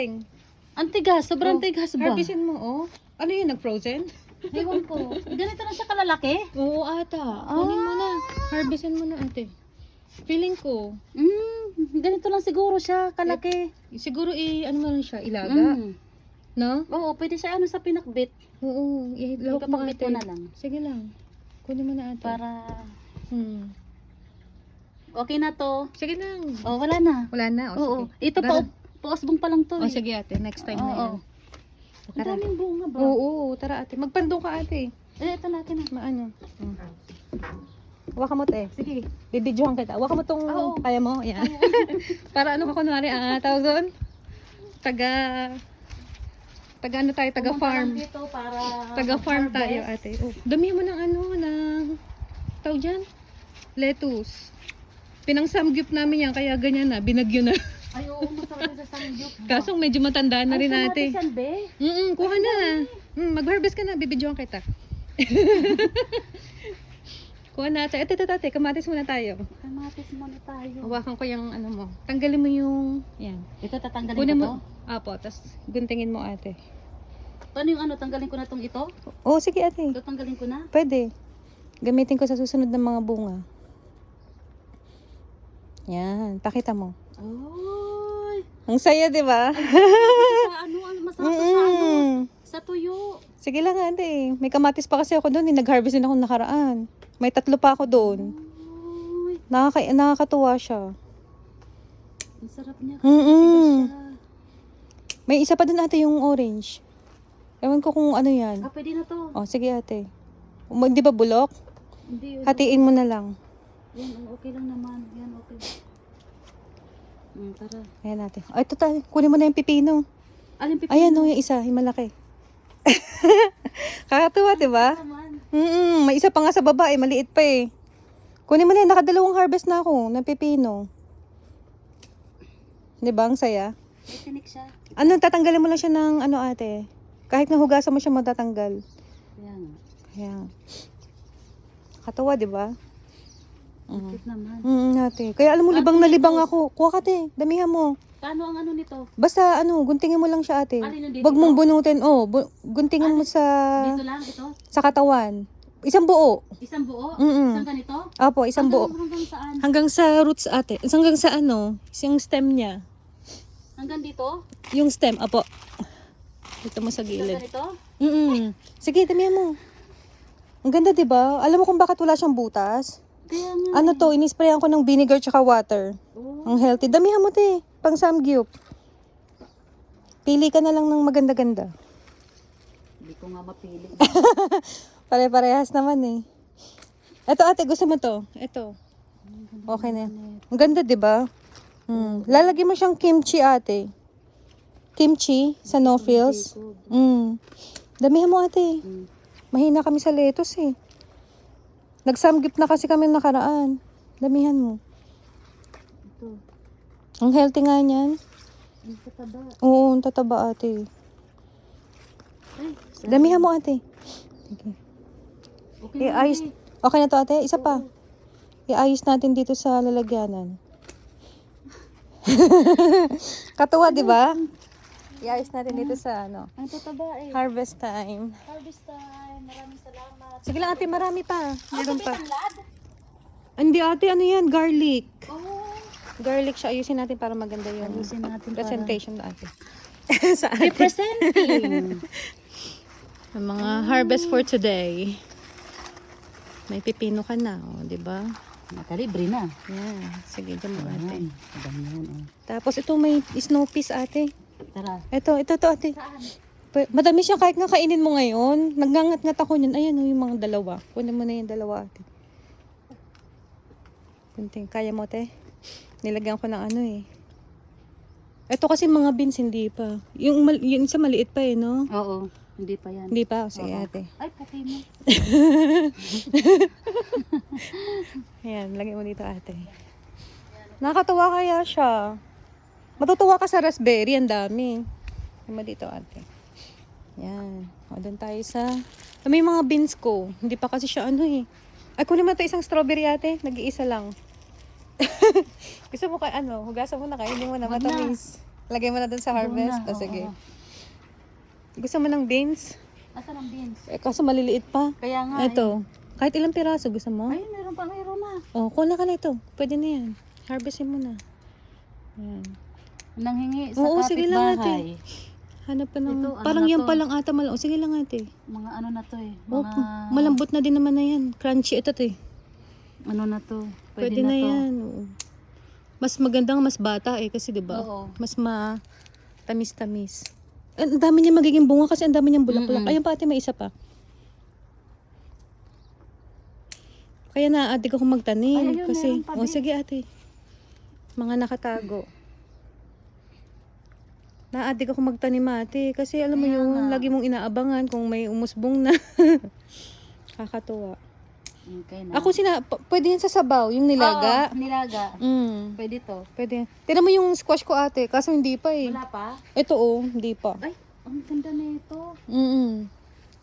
Ang tigas, sobrang tigas ba? Harvestin mo, oh. Ano yun, nag-frozen? Ewan ko. Ganito na siya kalalaki? Oo, ata. Kunin mo na. Harvestin mo na, ate. Feeling ko, Ganito lang siguro siya kalaki. siguro ano mo lang siya, ilaga. No? Oo, pwede siya ano sa pinakbit. Oo, ilahok mo Ipapakbit ate. mo na lang. Sige lang. Kunin mo na ate. Para Okay na to. Sige lang. Oh, wala na. Wala na. Oo. Sige. Ito pausbong pa lang to. O sige ate, next time na yan. Ang daming bunga ba? Oo, tara ate. Magpandong ka ate. Ito natin na. Maano? Hawakan mo te. Sige. Bibidyohan kita. Hawakan mo tong kaya mo. Yan. Para ano ka kunwari, tawag doon? Taga ano tayo, taga farm. Dito para Taga farm tayo ate. Oh, dami mo ng tawag dyan? Lettuce. Pinang-samgyup namin yan, kaya ganyan na, binagyo na. Ay, oo, masarap sa samgyup. Kaso medyo matanda na rin ate. Ay, be. Kuha na. Mag-harvest ka na, bibidyohan kita. Kuha na ate. Ito, ate, kamatis muna tayo. Kamatis muna tayo. Hawakan ko yung ano mo. Tanggalin mo yung, yan. Ito tatanggalin Kunin ko to? mo. Apo, tas guntingin mo ate. Paano yung tanggalin ko na tong ito? Oh, sige ate. Ito tanggalin ko na? Pwede. Gamitin ko sa susunod ng mga bunga. Yan, pakita mo. Ay. Ang saya, di ba? Sa masarap to sa sa tuyo. Sige lang ate. May kamatis pa kasi ako doon. Nag-harvest din ako nakaraan. May 3 pa ako doon. Ay. Nakakatuwa siya. Ang sarap niya kasi matigas siya. May isa pa doon ate yung orange. Ewan ko kung ano yan. Pwede na to. Oh, sige ate. Di ba bulok? Hindi. Hatiin mo na lang. Yan, okay lang naman. Yan, okay. Tara. Ayan ate. Oh, ito tayo. Kunin mo na yung pipino. Alin pipino? Ayan yung isa. Yung malaki. Kakatuwa, di ba? May isa pa nga sa baba eh. Maliit pa eh. Kunin mo na yan. Nakadalawang harvest na ako ng pipino. Di ba? Ang saya. May tinik siya. Ano, tatanggalin mo lang siya ng ano ate. Kahit nahugasan mo siya matatanggal. Yan. Ayan. Katuwa, di ba? Cute naman. Ate. Kaya alam mo, libang na libang ako. Kuha ka te. Damihan mo. Paano ang ano nito? Basta guntingin mo lang siya ate. Alin yung dito? Huwag mong bunutin. Oh, guntingin mo sa Dito lang, ito? sa katawan. Isang buo. Isang buo? Mm-mm. Isang ganito? Apo, isang buo. Hanggang saan? Hanggang sa roots ate. Hanggang sa yung stem niya. Hanggang dito? Yung stem, apo. Dito mo sa Hanggang gilid. ganito? Sige, damihan mo. Ang ganda, 'di ba? Alam mo kung bakit wala siyang butas? Kaya nga. Ano to, inisprayan ko ng vinegar tsaka water. Ang healthy. Damihan mo, te. Pang samgyup. Pili ka na lang ng maganda-ganda. Hindi ko nga mapili. Pare-parehas naman eh. Eto ate, gusto mo to? Eto. Okay na yan. Ang ganda, di ba? Lalagyan mo siyang kimchi ate. Kimchi sa no-frills. Damihan mo ate. Mahina kami sa lettuce eh. Nagsamgip na kasi kami nakaraan. Damihan mo. Ito. Ang healthy nga niyan. Ang tataba. Oo, ang tataba ate. Ay, Damihan mo ate. Sige. okay na Iayos. eh. Okay na to ate? Isa pa. Iayos natin dito sa lalagyanan. Katuwa, di ba? Iayos natin dito sa Ang tataba eh. harvest time. Harvest time. Maraming salamat. Sige lang ate, marami pa. Meron pa. Tanglad? Hindi ate, ano yan? Garlic. Oh. Garlic siya. Ayusin natin para maganda yung Ayusin natin para- presentation na ate. Sa ate. Representing. Ang mga harvest for today. May pipino ka na, di ba? Nakalibre na. Yan. Sige, dyan mo ate. Ganyan. Tapos ito may snow peas ate. Tara. Ito ate. Saan? Madami siya kahit nga kainin mo ngayon. Nagngangat-ngat ako niyan. Ayan yung mga dalawa. Kunin mo na yung dalawa ate. Kunting, kaya mo te? Nilagyan ko ng ano eh. Ito kasi mga beans hindi pa. Yung isa maliit pa eh no? Oo. Hindi pa yan. Hindi pa. Sige Oo. ate. Ay, pati mo. Ayan, lagyan mo dito ate. Nakakatuwa kaya siya. Matutuwa ka sa raspberry. Ang dami. Lagyan mo dito ate. Yan. O, doon tayo sa... May mga beans ko. Hindi pa kasi siya ano eh. Ay, kunin mo ito isang strawberry ate. Nag-iisa lang. Gusto mo hugasan mo na kainin mo na Wag na. matamis. Lagay mo na dun sa harvest. Doon na, O, sige. oo. Gusto mo ng beans? Asan ang beans? Kaso maliliit pa. Kaya nga Ito. Kahit ilang piraso gusto mo? Ayun, meron na. Oh, kuna ka na ito. Pwede na yan. Harvestin mo na. Yan. Nanghingi sa Oo, sige lang kapitbahay. Hanap ka ng... Ito, ano parang na yan to? pa lang ata malang. Sige lang ate. Mga ano na to eh. Oh, Mga malambot na din naman na yan. Crunchy ito to eh. ano na to. Pwede na to. yan. Oo. Mas magandang mas bata eh. Kasi diba? Oo. Mas tamis-tamis. Ang dami niya magiging bunga kasi ang dami niyang bulaklak. Ayun pa ate, may isa pa. Kaya na-addict ako magtanim. Ay, ayun, kasi, meron pa, oh babe. sige ate. Mga nakatago. Na-addict ako magtanim ate. Kasi alam mo Kaya yun, nga. lagi mong inaabangan kung may umusbong na. Kakatuwa. Okay na. Ako pwede yan sa sabaw, yung nilaga. Oo, nilaga. Pwede to. Pwede. Tignan mo yung squash ko ate, kaso hindi pa eh. Wala pa? Ito oh, hindi pa. Ay, ang ganda na ito.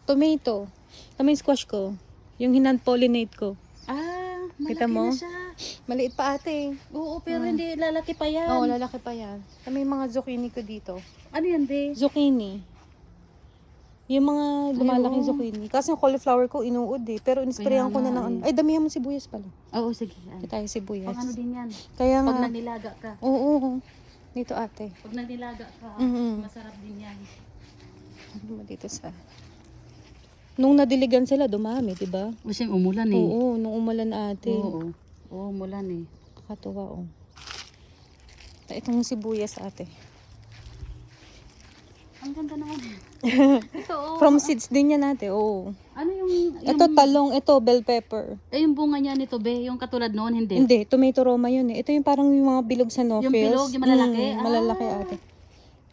Tomato. Tama yung squash ko. Yung hinan-pollinate ko. Ah, malaki Kita mo? na siya. Maliit pa ate. Oo, pero hindi lalaki pa yan. Oo, lalaki pa yan. Tama yung mga zucchini ko dito. Ano yan, be? Zucchini. Yung mga lumalaking oo. zucchini. Kasi yung cauliflower ko inuod eh. Pero inisprayan Kaya ko na nga ng ano. eh. Ay, damihan mo sibuyas pala. Oo, sige. Ito tayo sibuyas. Pag ano din yan. Kaya Pag nga. nanilaga ka. Oo. Dito ate. Pag nanilaga ka, Mhm. masarap din yan. Ano mo dito sa... Nung nadiligan sila, dumami, di ba? Kasi umulan eh. Oo, nung umulan ate. Oo. Oo, umulan eh. Kakatuwa, oh. Itong sibuyas ate. Ang ganda naman. Ito, oh. From seeds din yan ate, oo. Ano yung... Ito talong, ito bell pepper. Eh, yung bunga niya nito, be, yung katulad noon, hindi. Hindi, tomato roma yun eh. Ito yung parang yung mga bilog sa no Yung bilog, yung malalaki? Malalaki ate.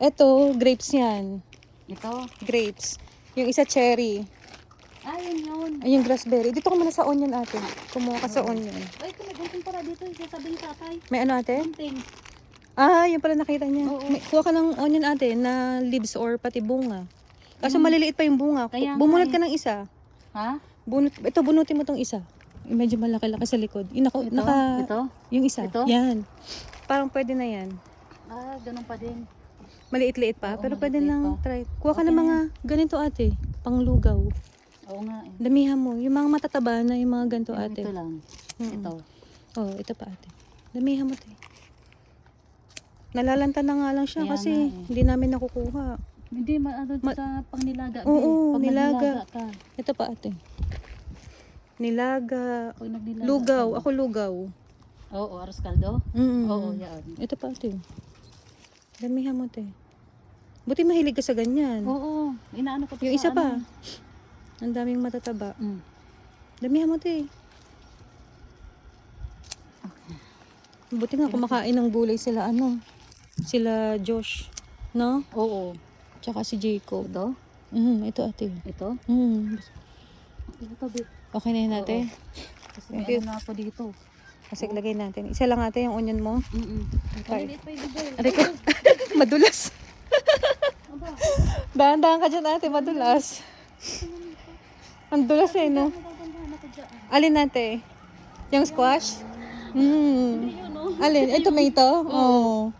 Ito, grapes yan. Ito. Grapes. Yung isa cherry. Ah, yun. Ay, yung raspberry. Dito ko muna sa onion ate. Kumuha ka sa onion. Ay, ito may gunting para dito. Yung sabi ni tatay. May ano ate? Gunting. Ah, yun pala nakita niya. Oo. Kuha ka ng onion ate na leaves or pati bunga. Kaso maliliit pa yung bunga. Kaya nga Bumunot eh. ka ng isa. Ha? Ito, bunutin mo tong isa. Yung medyo malaki-laki sa likod. Yung Ito? Ito? Yung isa. Ito? Yan. Parang pwede na yan. Ah, ganun pa din. Maliit-liit pa. Oo, pero pwede maliit-liit nang pa. try. Kuha ka Okay ng na mga ganito ate. Panglugaw. Oo nga eh. Damihan mo. Yung mga matataba na yung mga ganito Yung ate. ito lang. Mm-mm. Ito. Oh, ito pa ate. Damihan mo ate. Nalalanta na nga lang siya Kaya kasi nga eh. hindi namin nakukuha. Hindi, ano sa pangnilaga. Oo, Pag nilaga. nanilaga ka. Ito pa ate. Nilaga. Pag nagnilaga Lugaw. ka. Ako lugaw. Oo, aros kaldo. Mm. Oo, yan. Ito pa ate. Damihan mo ate. Buti mahilig ka sa ganyan. Oo, inaano ko to Yung sa isa pa. ano. Ang daming matataba. Mm. Damihan mo ate. Buti nga kumakain ng gulay sila ano. Sila Josh. No? Oo. Tsaka si Jacob. Ito? Ito ate. Ito? Ito, babe. Okay na yun ate. Kasi may Okay. ano na ako dito. Kasi lagay natin. Isa lang ate yung onion mo. Okay. Maliliit pa yung bibay. Aray ko. Madulas. Dahan-dahan ka dyan ate. Madulas. Ang dulas eh no. Natatandahan ako dyan. Alin ate? Yung squash? Hindi yun, no? Alin? Ay, tomato? Oo.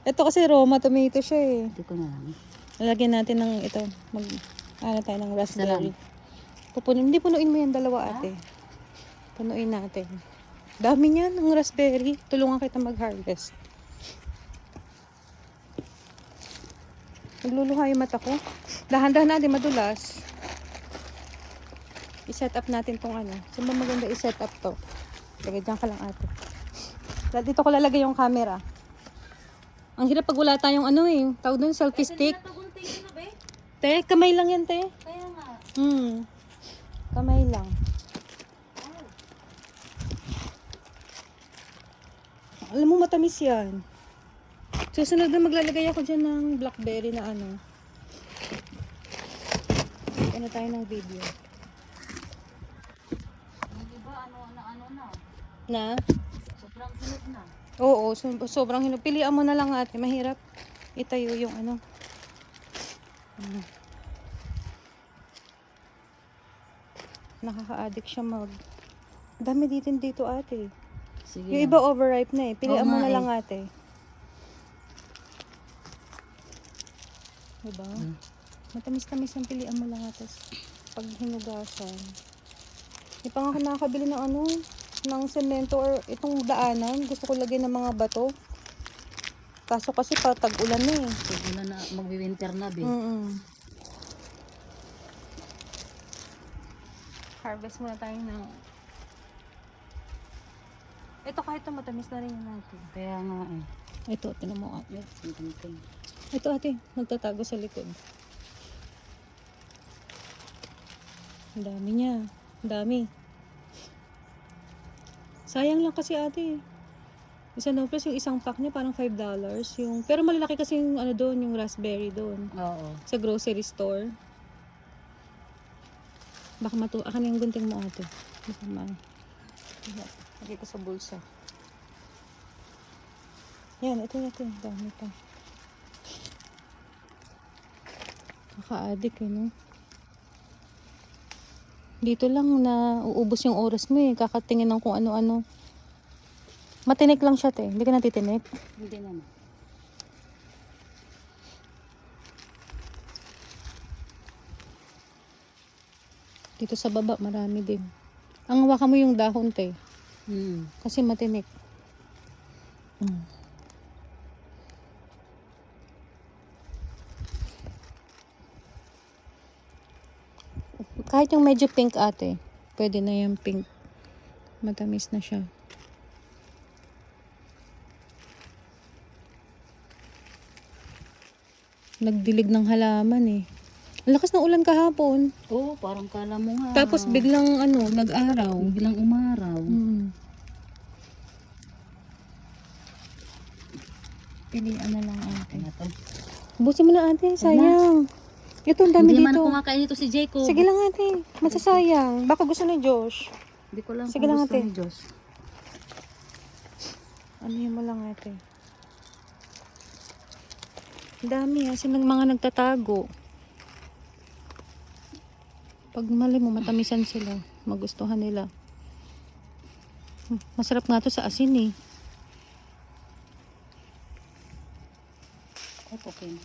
Ito kasi Roma tomato siya eh. Ito ko na lang. Lalagyan natin ng ito. Ano tayo ng raspberry. Isa Hindi punuin mo yan dalawa ate. Punuin natin. Dami niyan ng raspberry. Tulungan kita mag-harvest. Nagluluha yung mata ko. Dahan-dahan natin madulas. I-set up natin tong ano. Saan ba maganda i-set up to? Lagay dyan ka lang ate. Dito ko lalagay yung camera. Ang hirap pag wala tayong ano eh. Tawag doon selfie stick. Natagunting ko na, be. Te, kamay lang yan te. Kaya nga. Kamay lang. Alam mo matamis yan. Susunod na maglalagay ako dyan ng blackberry na ano. Ano tayo ng video. Di ba, ano na? Na? Sobrang sunod na. Oo, sobrang hinog. Pilihan mo na lang ate. Mahirap itayo yung ano. Nakaka-addict siya mag... Dami dito ate. Sige. Yung iba overripe na eh. Pilihan Oo mo nga na eh. lang ate. Diba? Mm. Matamis-tamis ang pilian mo lang. Tapos pag hinugasan. Di pa nga ako nakakabili ng ano, ng semento or itong daanan. Gusto ko lagyan ng mga bato. Kaso kasi pa tag-ulan na eh. Siguro na magwi-winter na, be. Harvest muna tayo ng... Ito kahit ito matamis na rin yun natin. Kaya nga eh. Ito, tinan mo ate. Yes, ang tingting. Ito ate, nagtatago sa likod. Ang dami niya. Ang dami. Sayang lang kasi ate. Isa no plus yung isang pack niya parang $5. Yung, pero malalaki kasi yung ano doon, yung raspberry doon. Oo. Sa grocery store. Baka akan yung gunting mo ate. Baka lagay ko sa bulsa. Yan, ito. Dami pa. Kaka-addict eh, no? Dito lang na uubos yung oras mo eh. Kakatingin ng kung ano-ano. Matinik lang siya, te. Hindi ka natitinik. Hindi naman. Dito sa baba, marami din. Ang hawakan mo yung dahon, te. Kasi matinik. Kahit yung medyo pink ate, pwede na yung pink. Matamis na siya. Nagdilig ng halaman eh. Ang lakas ng ulan kahapon. Oo, parang kala mo nga. Tapos biglang nag-araw. Biglang umaraw. Pilian na lang ate. Ano to? Busin mo na ate, sayang. Ito, ang dami Hindi dito. man kumakain ito si Jacob. Sige lang ate, masasayang. Baka gusto ni Josh. Hindi ko lang Sige kung lang, gusto ate. ni Diyos. Ano yun mo lang ate. Ang dami kasi ng mga nagtatago. Pag mali mo, matamisan sila. Magustuhan nila. Masarap nga to sa asin eh. Okay.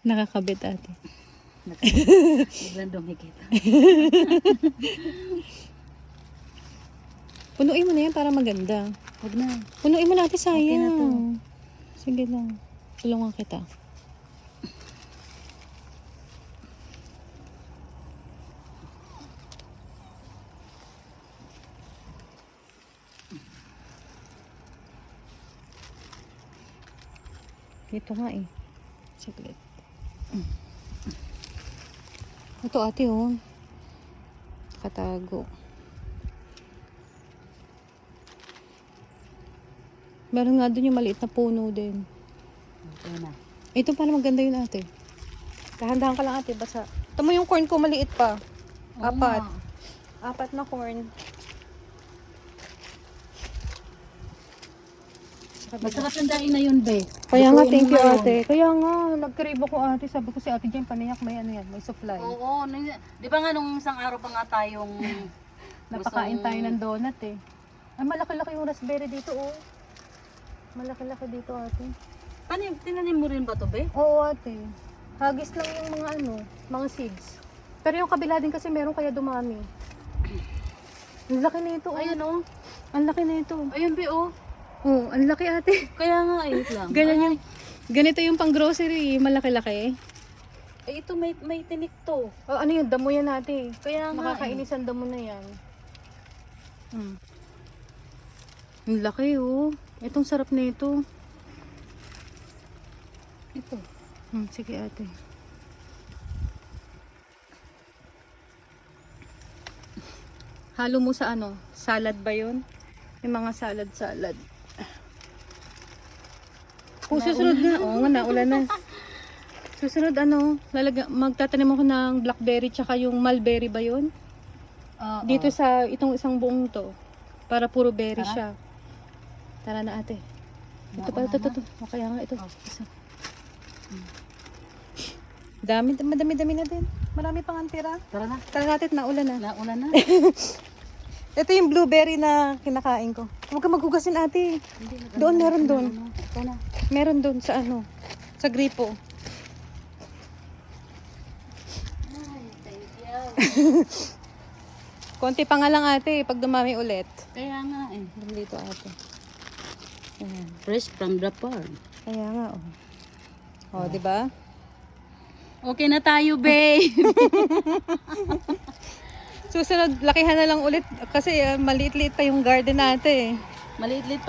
Nakakabit ate. Biglang dumikit. Punuin mo na yan para maganda. Huwag na. Punuin mo na ate, sayang. Okay na to. Sige lang. Tulungan kita. Ito nga eh. Saglit. Ito ate oh. Katago. Meron nga doon yung maliit na puno din. Okay na. Ito pala maganda yun ate. Dahan-dahan ka lang ate. Basta. Ito mo yung corn ko maliit pa. Oo Apat. nga. Apat na corn. Masarap yung daing na yun, be. Kaya nga, Lutuin thank mo you ngayon. ate. Kaya nga, nag-crave ako ate. Sabi ko si ate Jen, panayak may ano yan, may supply. Oo. Di ba nga nung isang araw pa nga tayong Napakain tayo ng donut eh. Ay, malaki-laki yung raspberry dito oh. Malaki-laki dito ate. Tinanim mo rin ba to, be? Oo ate. Hagis lang yung mga mga seeds. Pero yung kabila din kasi meron kaya dumami. Ang laki nito oh. Ayan, oh. Ang laki nito. Ayun, be, oh. Oh, ang laki ate. Kaya nga, ayun lang. Ganito yung pang grocery, malaki-laki. Eh, ito may tinik to. Oh, ano yun, damo yan ate. Kaya nga, Nakakainis ang damo na yan. Ang laki oh. Itong sarap na ito. Ito. Sige ate. Halo mo sa salad ba yun? Yung mga salad. Kung susunod na, nga naulan na. Susunod magtatanim ako ng blackberry tsaka yung mulberry ba yun? Dito sa itong isang buong to. Para puro berry siya. Tara na ate. Ito pala, ito. O kaya nga ito. Isa. Madami-dami na din. Marami pang antira. Tara na. Tara natin, naulan na. Naulan na. Ito yung blueberry na kinakain ko. Huwag ka maghugasin ate. Doon, meron doon. Ito na. Meron doon sa sa gripo. Konti pa nga lang ate, pag dumami ulit. Kaya nga eh. Dito ate. Ayan. Fresh from the farm. Kaya nga, oh. Oh, di ba? Okay na tayo, babe. Susunod, lakihan na lang ulit kasi maliit-liit pa yung garden natin. Maliit-liit